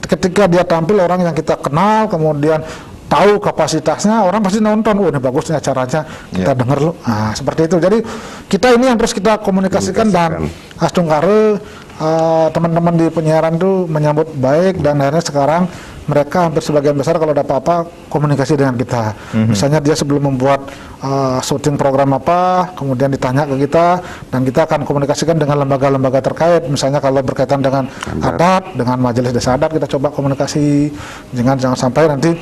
ketika dia tampil orang yang kita kenal, kemudian tahu kapasitasnya, orang pasti nonton. Oh, ini bagus nih acaranya, kita denger loh. Nah, seperti itu. Jadi kita ini yang terus kita komunikasikan, dan Astungkare teman-teman di penyiaran itu menyambut baik, dan akhirnya sekarang mereka hampir sebagian besar kalau ada apa-apa komunikasi dengan kita. Misalnya dia sebelum membuat syuting program apa, kemudian ditanya ke kita, dan kita akan komunikasikan dengan lembaga-lembaga terkait. Misalnya kalau berkaitan dengan adat, dengan majelis desa adat, kita coba komunikasi, jangan sampai nanti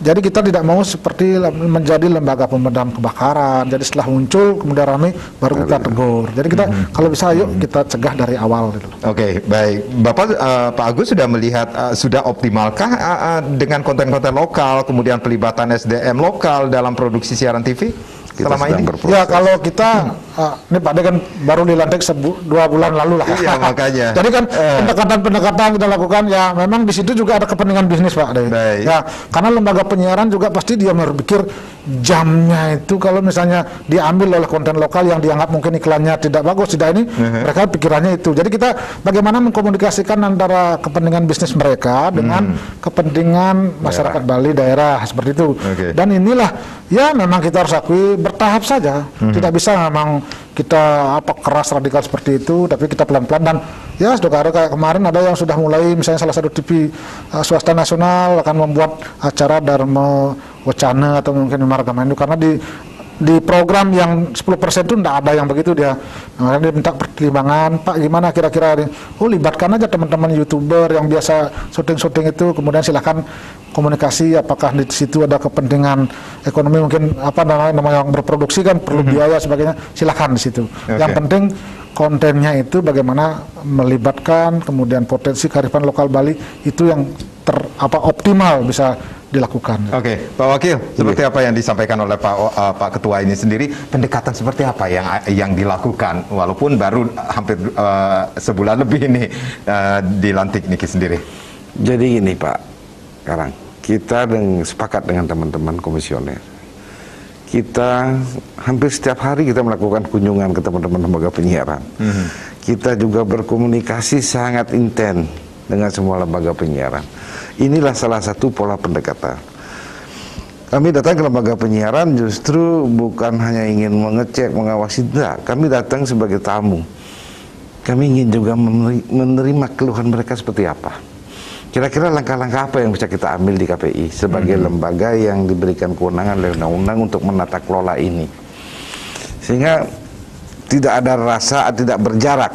Jadi kita tidak mau seperti menjadi lembaga pemadam kebakaran. Jadi setelah muncul kemudian ramai baru kita tegur. Jadi kita kalau bisa yuk kita cegah dari awal. Gitu. Oke, baik. Bapak Pak Agus sudah melihat sudah optimalkah dengan konten-konten lokal, kemudian pelibatan SDM lokal dalam produksi siaran TV? Selama ini? Ya kalau kita ini Pak De kan baru dilantik 2 bulan lalu lah. Iya makanya. Jadi kan pendekatan kita lakukan ya memang di situ juga ada kepentingan bisnis Pak De. Ya karena lembaga penyiaran juga pasti dia berpikir jamnya itu kalau misalnya diambil oleh konten lokal yang dianggap mungkin iklannya tidak bagus, tidak ini mereka pikirannya itu. Jadi kita bagaimana mengkomunikasikan antara kepentingan bisnis mereka dengan kepentingan masyarakat Bali daerah seperti itu. Dan inilah ya memang kita harus akui bertahap saja, tidak bisa memang kita keras radikal seperti itu, tapi kita pelan-pelan dan ya sudah kayak kemarin ada yang sudah mulai misalnya salah satu TV swasta nasional akan membuat acara Dharma Wacana atau mungkin Margama itu karena di program yang 10% itu tidak ada yang begitu dia. Nah, dia minta pertimbangan, Pak gimana kira-kira libatkan aja teman-teman YouTuber yang biasa syuting-syuting itu, kemudian silahkan komunikasi apakah di situ ada kepentingan ekonomi mungkin namanya yang berproduksi kan perlu biaya sebagainya, silahkan di situ. Yang penting kontennya itu bagaimana melibatkan kemudian potensi kearifan lokal Bali itu yang optimal bisa dilakukan. Oke, Pak Wakil, seperti apa yang disampaikan oleh Pak Ketua ini sendiri, pendekatan seperti apa yang dilakukan walaupun baru hampir sebulan lebih ini dilantik Niki sendiri. Jadi gini Pak Karang, kita sepakat dengan teman-teman komisioner. Kita hampir setiap hari kita melakukan kunjungan ke teman-teman lembaga penyiaran. Kita juga berkomunikasi sangat intens dengan semua lembaga penyiaran. Inilah salah satu pola pendekatan. Kami datang ke lembaga penyiaran justru bukan hanya ingin mengecek, mengawasi, tidak. Kami datang sebagai tamu. Kami ingin juga menerima keluhan mereka seperti apa. Kira-kira langkah-langkah apa yang bisa kita ambil di KPI sebagai lembaga yang diberikan kewenangan oleh undang-undang untuk menata kelola ini. Sehingga tidak ada rasa, tidak berjarak.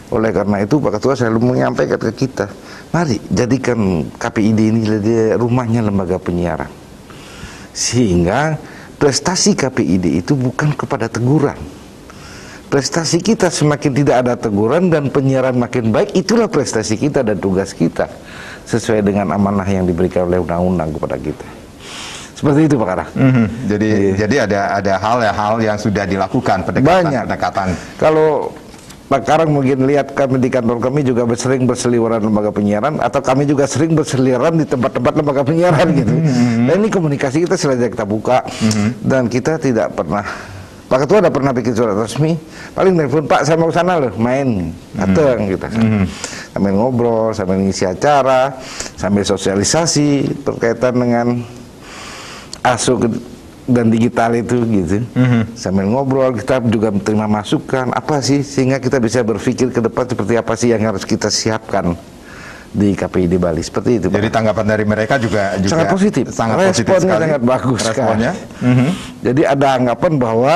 Oleh karena itu Pak Ketua selalu menyampaikan ke kita, mari jadikan KPID ini rumahnya lembaga penyiaran. Sehingga prestasi KPID itu bukan kepada teguran. Prestasi kita semakin tidak ada teguran dan penyiaran makin baik, itulah prestasi kita dan tugas kita sesuai dengan amanah yang diberikan oleh undang-undang kepada kita. Seperti itu Pak Karang. Jadi ada hal-hal yang sudah dilakukan pendekatan. Kalau Pak Karang mungkin lihat kami di kantor kami juga sering berseliweran lembaga penyiaran, atau kami juga sering berseliweran di tempat-tempat lembaga penyiaran gitu. Dan ini komunikasi kita selalu kita buka dan kita tidak pernah. Pak Ketua udah pernah bikin surat resmi, paling telepon Pak saya mau ke sana loh main, datang kita sambil ngobrol, sambil ngisi acara, sambil sosialisasi berkaitan dengan ASO dan digital itu gitu. Sambil ngobrol kita juga menerima masukan apa sih sehingga kita bisa berpikir ke depan seperti apa sih yang harus kita siapkan di KPID Bali, seperti itu Pak. Jadi tanggapan dari mereka juga sangat positif, responnya sangat bagus responnya. Jadi ada anggapan bahwa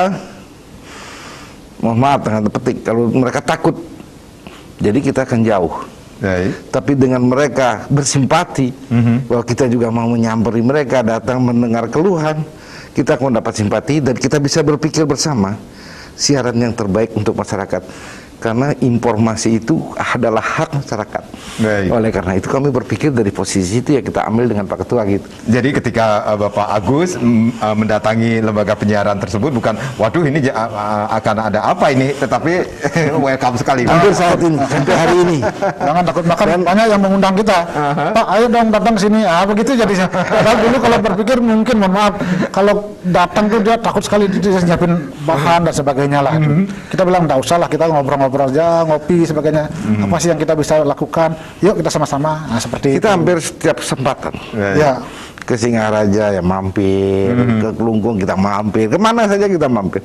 mohon maaf dengan petik kalau mereka takut jadi kita akan jauh. Tapi dengan mereka bersimpati bahwa kita juga mau menyamperi mereka, datang mendengar keluhan, kita akan mendapat simpati dan kita bisa berpikir bersama siaran yang terbaik untuk masyarakat. Karena informasi itu adalah hak masyarakat. Oleh karena itu kami berpikir dari posisi itu ya kita ambil dengan Pak Ketua gitu. Jadi ketika Bapak Agus mendatangi lembaga penyiaran tersebut bukan, waduh ini akan ada apa ini, tetapi welcome sekali. Hampir saat ini, sampai hari ini. Jangan takut makan, banyak yang mengundang kita. Pak ayo dong datang sini, begitu jadinya. Padahal dulu kalau berpikir mungkin mohon maaf, kalau datang tuh dia takut sekali dia nyiapin bahan dan sebagainya lah. Kita bilang enggak usah lah, kita ngobrol-ngobrol aja, ngopi sebagainya. Apa sih yang kita bisa lakukan? Yuk kita sama-sama. Nah, seperti kita itu. Hampir setiap kesempatan. Ya. Ke Singaraja ya mampir, ke Kelungkung kita mampir, kemana saja kita mampir.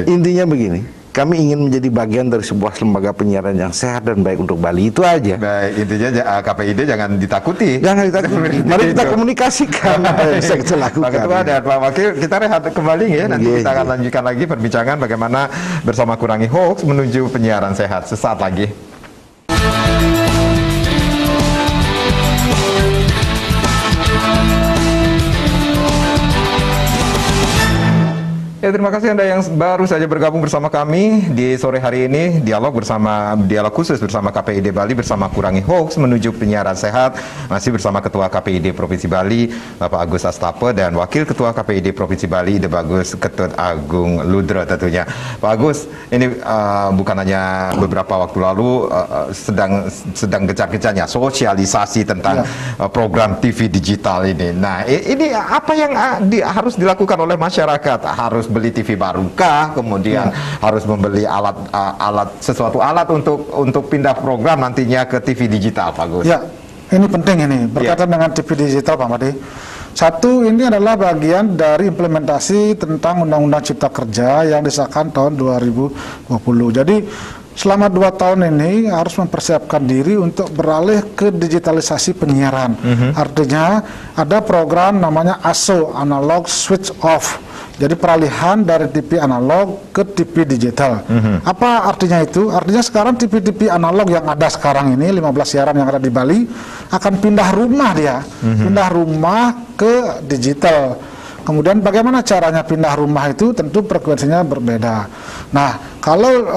Intinya begini, kami ingin menjadi bagian dari sebuah lembaga penyiaran yang sehat dan baik untuk Bali, itu aja. Baik, intinya KPID jangan ditakuti. Jangan ditakuti. Mari kita komunikasikan apa yang bisa kita lakukan. Pak Ketua dan Pak Wakil, kita rehat kembali ya. Nanti kita akan lanjutkan lagi perbincangan bagaimana bersama kurangi hoax menuju penyiaran sehat sesaat lagi. Ya, terima kasih Anda yang baru saja bergabung bersama kami di sore hari ini. Dialog khusus bersama KPID Bali bersama Kurangi Hoax menuju penyiaran sehat. Masih bersama Ketua KPID Provinsi Bali, Bapak Agus Astape, dan Wakil Ketua KPID Provinsi Bali, Ide Bagus Ketut Agung Ludra tentunya. Pak Agus, ini bukan hanya beberapa waktu lalu sedang gencar-gencarnya sosialisasi tentang program TV digital ini. Nah, ini apa yang harus dilakukan oleh masyarakat? Harus beli TV barukah, kemudian harus membeli sesuatu alat untuk pindah program nantinya ke TV digital, Pak Gus. Ya, ini penting ini berkaitan dengan TV digital, Pak Madi. Satu, ini adalah bagian dari implementasi tentang Undang-Undang Cipta Kerja yang disahkan tahun 2020. Jadi selama 2 tahun ini harus mempersiapkan diri untuk beralih ke digitalisasi penyiaran. Artinya ada program namanya ASO, Analog Switch Off. Jadi peralihan dari TV analog ke TV digital. Apa artinya itu? Artinya sekarang TV-TV analog yang ada sekarang ini, 15 siaran yang ada di Bali, akan pindah rumah dia. Pindah rumah ke digital. Kemudian bagaimana caranya pindah rumah itu? Tentu frekuensinya berbeda. Nah, kalau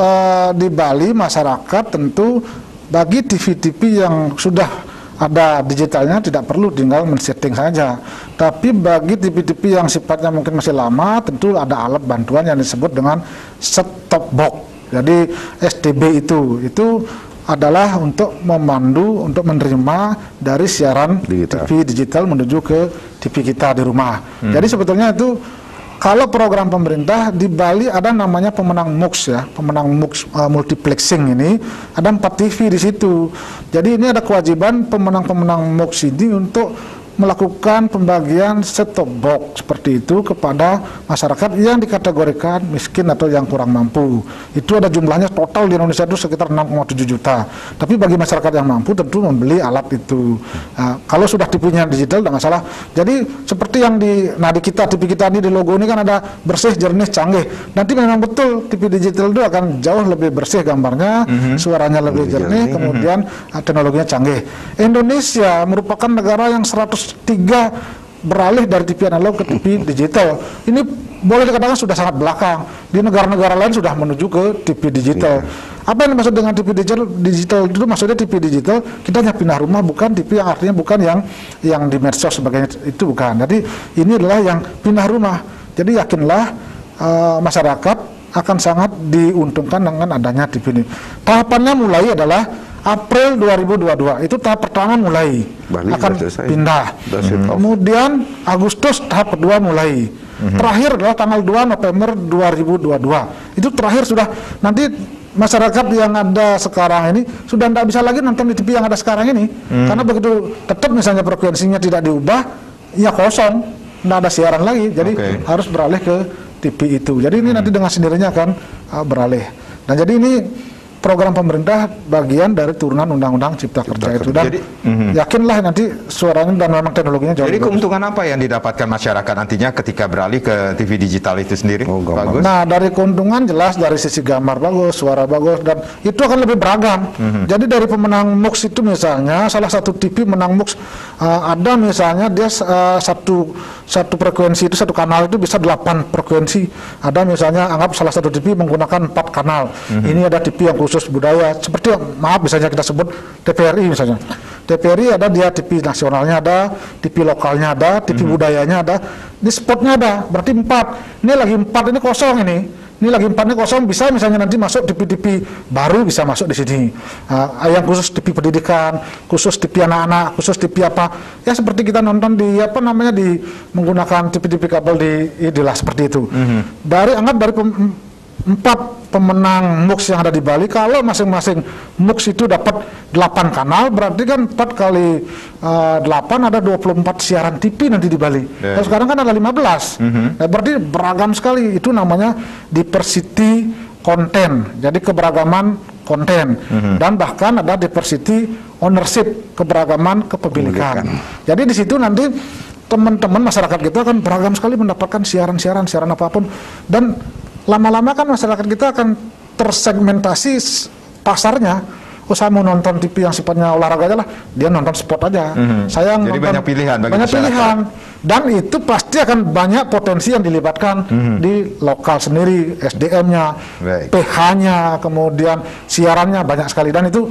di Bali masyarakat tentu bagi TV-TV yang sudah ada digitalnya tidak perlu tinggal men-setting saja. Tapi bagi TV-TV yang sifatnya mungkin masih lama, tentu ada alat bantuan yang disebut dengan set-top box. Jadi STB itu adalah untuk memandu, untuk menerima dari siaran TV digital menuju ke TV kita di rumah. Jadi sebetulnya itu kalau program pemerintah di Bali ada namanya pemenang MUX ya, pemenang MUX multiplexing ini ada 4 TV di situ. Jadi ini ada kewajiban pemenang-pemenang MUX ini untuk melakukan pembagian set-top box seperti itu kepada masyarakat yang dikategorikan miskin atau yang kurang mampu. Itu ada jumlahnya total di Indonesia itu sekitar 6,7 juta. Tapi bagi masyarakat yang mampu tentu membeli alat itu. Nah, kalau sudah TV-nya digital tidak masalah. Jadi seperti yang di kita TV kita ini di logo ini kan ada bersih, jernih, canggih. Nanti memang betul TV digital itu akan jauh lebih bersih gambarnya, suaranya lebih jernih, kemudian teknologinya canggih. Indonesia merupakan negara yang 103 beralih dari TV analog ke TV digital. Ini boleh dikatakan sudah sangat belakang. Di negara-negara lain sudah menuju ke TV digital. Apa yang dimaksud dengan TV digital itu? Maksudnya TV digital kita hanya pindah rumah, bukan TV yang artinya bukan yang di medsos sebagainya, itu bukan. Jadi ini adalah yang pindah rumah. Jadi yakinlah masyarakat akan sangat diuntungkan dengan adanya TV ini. Tahapannya mulai adalah April 2022, itu tahap pertama mulai Bali akan pindah. Kemudian Agustus tahap kedua mulai. Terakhir adalah tanggal 2 November 2022. Itu terakhir sudah, nanti masyarakat yang ada sekarang ini sudah tidak bisa lagi nonton di TV yang ada sekarang ini. Karena begitu tetap misalnya frekuensinya tidak diubah, ya kosong, tidak ada siaran lagi. Jadi harus beralih ke TV itu. Jadi ini nanti dengan sendirinya akan beralih. Dan jadi ini program pemerintah bagian dari turunan Undang-Undang Cipta Kerja itu, dan yakinlah nanti suaranya dan memang teknologinya jauh. Jadi keuntungan apa yang didapatkan masyarakat nantinya ketika beralih ke TV digital itu sendiri? Bagus. Nah, dari keuntungan jelas dari sisi gambar bagus, suara bagus, dan itu akan lebih beragam. Jadi dari pemenang MUX itu misalnya salah satu TV menang MUX ada misalnya dia satu frekuensi itu, satu kanal itu bisa 8 frekuensi. Ada misalnya anggap salah satu TV menggunakan 4 kanal. Ini ada TV yang khusus budaya, seperti misalnya kita sebut TVRI misalnya. TVRI ada, dia TV nasionalnya ada, TV lokalnya ada, TV budayanya ada, ini spotnya ada, berarti 4. Ini lagi 4, ini kosong ini lagi 4 ini kosong, bisa misalnya nanti masuk TV-TV baru bisa masuk di sini. Yang khusus TV pendidikan, khusus TV anak-anak, khusus TV apa, ya seperti kita nonton di di menggunakan TV-TV kabel inilah seperti itu. Anggap dari 4 pemenang MUX yang ada di Bali, kalau masing-masing MUX itu dapat 8 kanal, berarti kan 4 kali 8 ada 24 siaran TV nanti di Bali. Nah, sekarang kan ada 15. Nah, berarti beragam sekali. Itu namanya diversity konten. Jadi keberagaman konten. Dan bahkan ada diversity ownership, keberagaman kepemilikan. Jadi di situ nanti teman-teman masyarakat kita akan beragam sekali mendapatkan siaran apapun, dan lama-lama kan masyarakat kita akan tersegmentasi pasarnya. oh saya mau nonton TV yang sifatnya olahraga aja lah, dia nonton sport aja. Saya jadi nonton, banyak pilihan bagi banyak masyarakat. pilihan, dan itu pasti akan banyak potensi yang dilibatkan di lokal sendiri, SDM-nya, PH-nya, kemudian siarannya banyak sekali, dan itu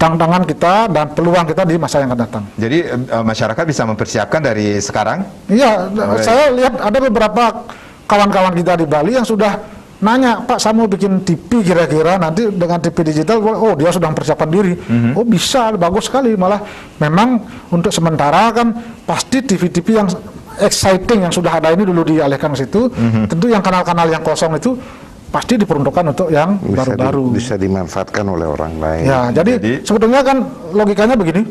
tantangan kita dan peluang kita di masa yang akan datang. Jadi masyarakat bisa mempersiapkan dari sekarang? Iya, saya lihat ada beberapa kawan-kawan kita di Bali yang sudah nanya, Pak, saya mau bikin TV kira-kira nanti dengan TV digital, oh dia sudah mempersiapkan diri. Oh bisa, bagus sekali. Malah memang untuk sementara kan pasti TV-TV yang exciting yang sudah ada ini dulu dialihkan ke situ. Tentu yang kanal-kanal yang kosong itu pasti diperuntukkan untuk yang baru-baru. Bisa dimanfaatkan oleh orang lain. Ya, jadi sebetulnya kan logikanya begini,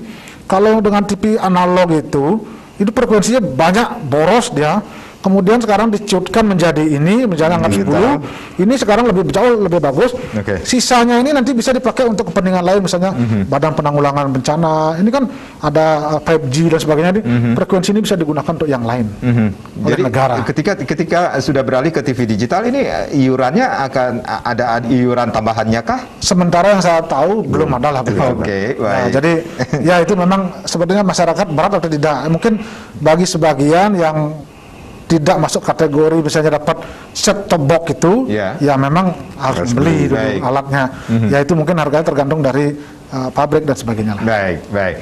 kalau dengan TV analog itu frekuensinya banyak, boros dia. Kemudian sekarang dicutkan menjadi ini, menjadi angkat 10. Ini sekarang jauh lebih bagus. Sisanya ini nanti bisa dipakai untuk kepentingan lain, misalnya Badan Penanggulangan Bencana. Ini kan ada 5G dan sebagainya. Frekuensi ini bisa digunakan untuk yang lain oleh jadi negara. Ketika sudah beralih ke TV digital ini, iurannya akan ada iuran tambahannya kah? Sementara yang saya tahu belum ada lah. Oke, nah, baik. jadi ya itu memang sebetulnya masyarakat berat atau tidak. Mungkin bagi sebagian yang tidak masuk kategori misalnya dapat set top box itu, ya memang harus beli dulu alatnya. Ya itu mungkin harganya tergantung dari pabrik dan sebagainya lah. Baik.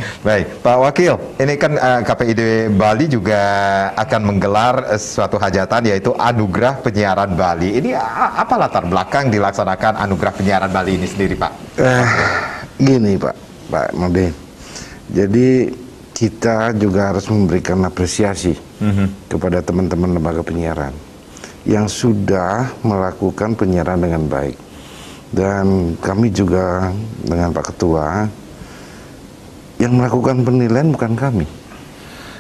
Pak Wakil, ini kan KPID Bali juga akan menggelar suatu hajatan, yaitu Anugerah Penyiaran Bali. Ini apa latar belakang dilaksanakan Anugerah Penyiaran Bali ini sendiri, Pak? Gini Pak Made. Jadi kita juga harus memberikan apresiasi kepada teman-teman lembaga penyiaran yang sudah melakukan penyiaran dengan baik. Dan kami juga dengan Pak Ketua, yang melakukan penilaian bukan kami,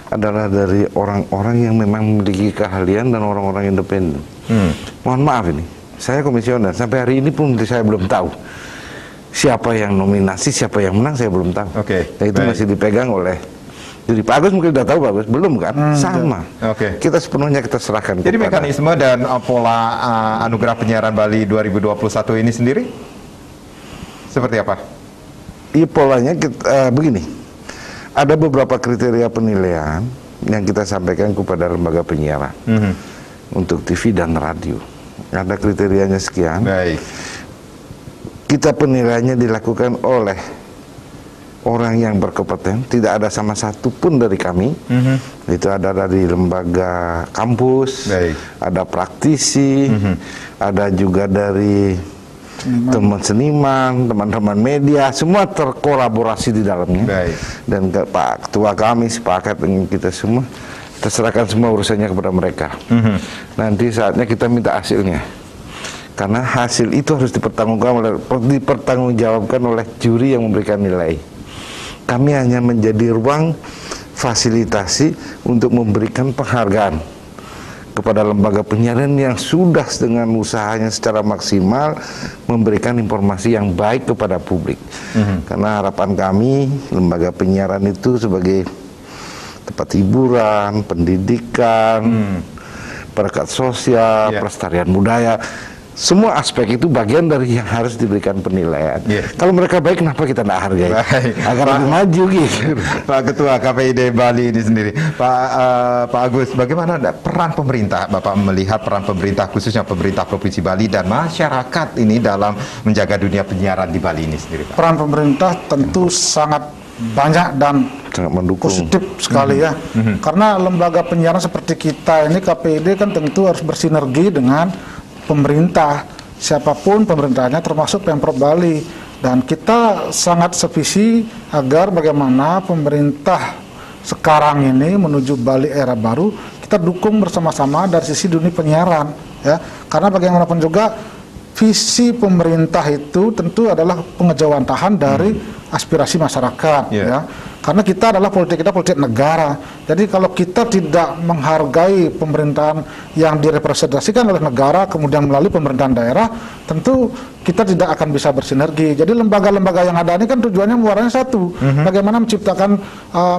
adalah dari orang-orang yang memang memiliki keahlian dan orang-orang independen. Mohon maaf ini, saya komisioner, sampai hari ini pun saya belum tahu siapa yang nominasi, siapa yang menang, saya belum tahu. Nah, itu masih dipegang oleh, jadi Pak Agus mungkin sudah tahu, Pak Agus belum kan? Sama. Kita sepenuhnya kita serahkan. Jadi mekanisme dan pola Anugerah Penyiaran Bali 2021 ini sendiri seperti apa? Polanya begini. Ada beberapa kriteria penilaian yang kita sampaikan kepada lembaga penyiaran untuk TV dan radio. Ada kriterianya sekian. Kita penilaiannya dilakukan oleh orang yang berkompeten, tidak ada sama satu pun dari kami. Itu ada dari lembaga kampus, ada praktisi, ada juga dari teman seniman, teman-teman media, semua terkolaborasi di dalamnya. Dan Pak Ketua kami sepakat dengan kita semua, kita serahkan semua urusannya kepada mereka. Nanti saatnya kita minta hasilnya, karena hasil itu harus dipertanggungjawabkan oleh juri yang memberikan nilai. Kami hanya menjadi ruang fasilitasi untuk memberikan penghargaan kepada lembaga penyiaran yang sudah dengan usahanya secara maksimal memberikan informasi yang baik kepada publik. Karena harapan kami, lembaga penyiaran itu sebagai tempat hiburan, pendidikan, perangkat sosial, pelestarian budaya, semua aspek itu bagian dari yang harus diberikan penilaian. Kalau mereka baik, kenapa kita tidak hargai? Agar lebih maju gitu. Pak Ketua KPID Bali ini sendiri, Pak Agus, bagaimana peran pemerintah? Bapak melihat peran pemerintah, khususnya pemerintah Provinsi Bali dan masyarakat ini dalam menjaga dunia penyiaran di Bali ini sendiri, Pak? Peran pemerintah tentu sangat banyak dan sangat mendukung, positif sekali ya. Karena lembaga penyiaran seperti kita ini, KPID kan tentu harus bersinergi dengan pemerintah, siapapun pemerintahnya, termasuk Pemprov Bali. Dan kita sangat sevisi agar bagaimana pemerintah sekarang ini menuju Bali era baru, kita dukung bersama-sama dari sisi dunia penyiaran, ya. Karena bagaimanapun juga visi pemerintah itu tentu adalah pengejawantahan dari aspirasi masyarakat, ya. Karena kita adalah politik negara. Jadi kalau kita tidak menghargai pemerintahan yang direpresentasikan oleh negara, kemudian melalui pemerintahan daerah, tentu kita tidak akan bisa bersinergi. Jadi lembaga-lembaga yang ada ini kan tujuannya muaranya satu, bagaimana menciptakan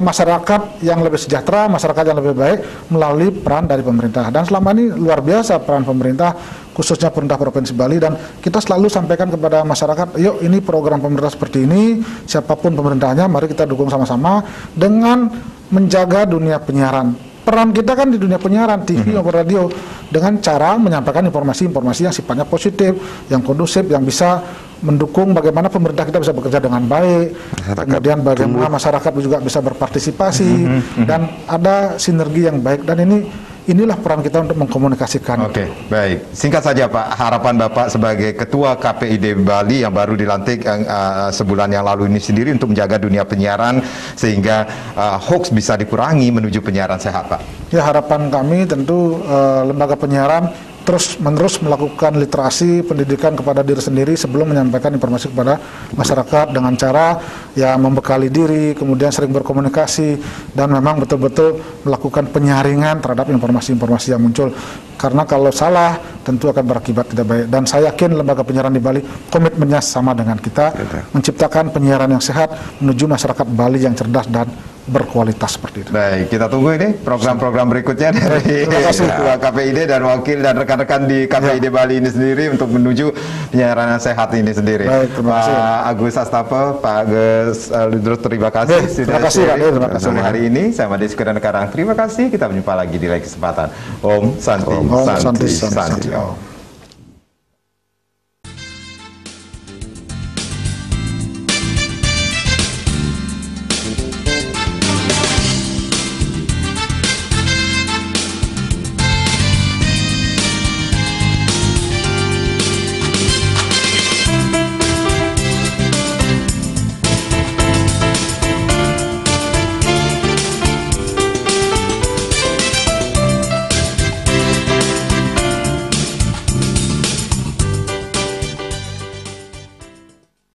masyarakat yang lebih sejahtera, masyarakat yang lebih baik melalui peran dari pemerintah. Dan selama ini luar biasa peran pemerintah, khususnya pemerintah Provinsi Bali, dan kita selalu sampaikan kepada masyarakat, yuk ini program pemerintah seperti ini, siapapun pemerintahnya, mari kita dukung sama-sama dengan menjaga dunia penyiaran. Peran kita kan di dunia penyiaran, TV maupun radio, dengan cara menyampaikan informasi-informasi yang sifatnya positif, yang kondusif, yang bisa mendukung bagaimana pemerintah kita bisa bekerja dengan baik, kemudian bagaimana masyarakat juga bisa berpartisipasi, dan ada sinergi yang baik, dan inilah peran kita untuk mengkomunikasikan. Oke, baik. Singkat saja Pak, harapan Bapak sebagai Ketua KPID Bali yang baru dilantik sebulan yang lalu ini sendiri untuk menjaga dunia penyiaran sehingga hoax bisa dikurangi menuju penyiaran sehat, Pak. Ya, harapan kami tentu lembaga penyiaran terus-menerus melakukan literasi pendidikan kepada diri sendiri sebelum menyampaikan informasi kepada masyarakat dengan cara ya membekali diri, kemudian sering berkomunikasi, dan memang betul-betul melakukan penyaringan terhadap informasi-informasi yang muncul. Karena kalau salah tentu akan berakibat tidak baik. Dan saya yakin lembaga penyiaran di Bali komitmennya sama dengan kita, menciptakan penyiaran yang sehat menuju masyarakat Bali yang cerdas dan berkualitas seperti itu. Baik, kita tunggu ini program-program berikutnya dari Ketua KPID dan wakil dan rekan-rekan di KPID Bali ini sendiri untuk menuju penyiaran yang sehat ini sendiri. Baik, terima kasih. Pak Agus Astafa, Pak Agus Ludro, terima kasih sudah terima kasih hari ini. Saya Made Sekarang. Terima kasih. Kita berjumpa lagi di lain kesempatan. Om Santi. Om Santi. Santi.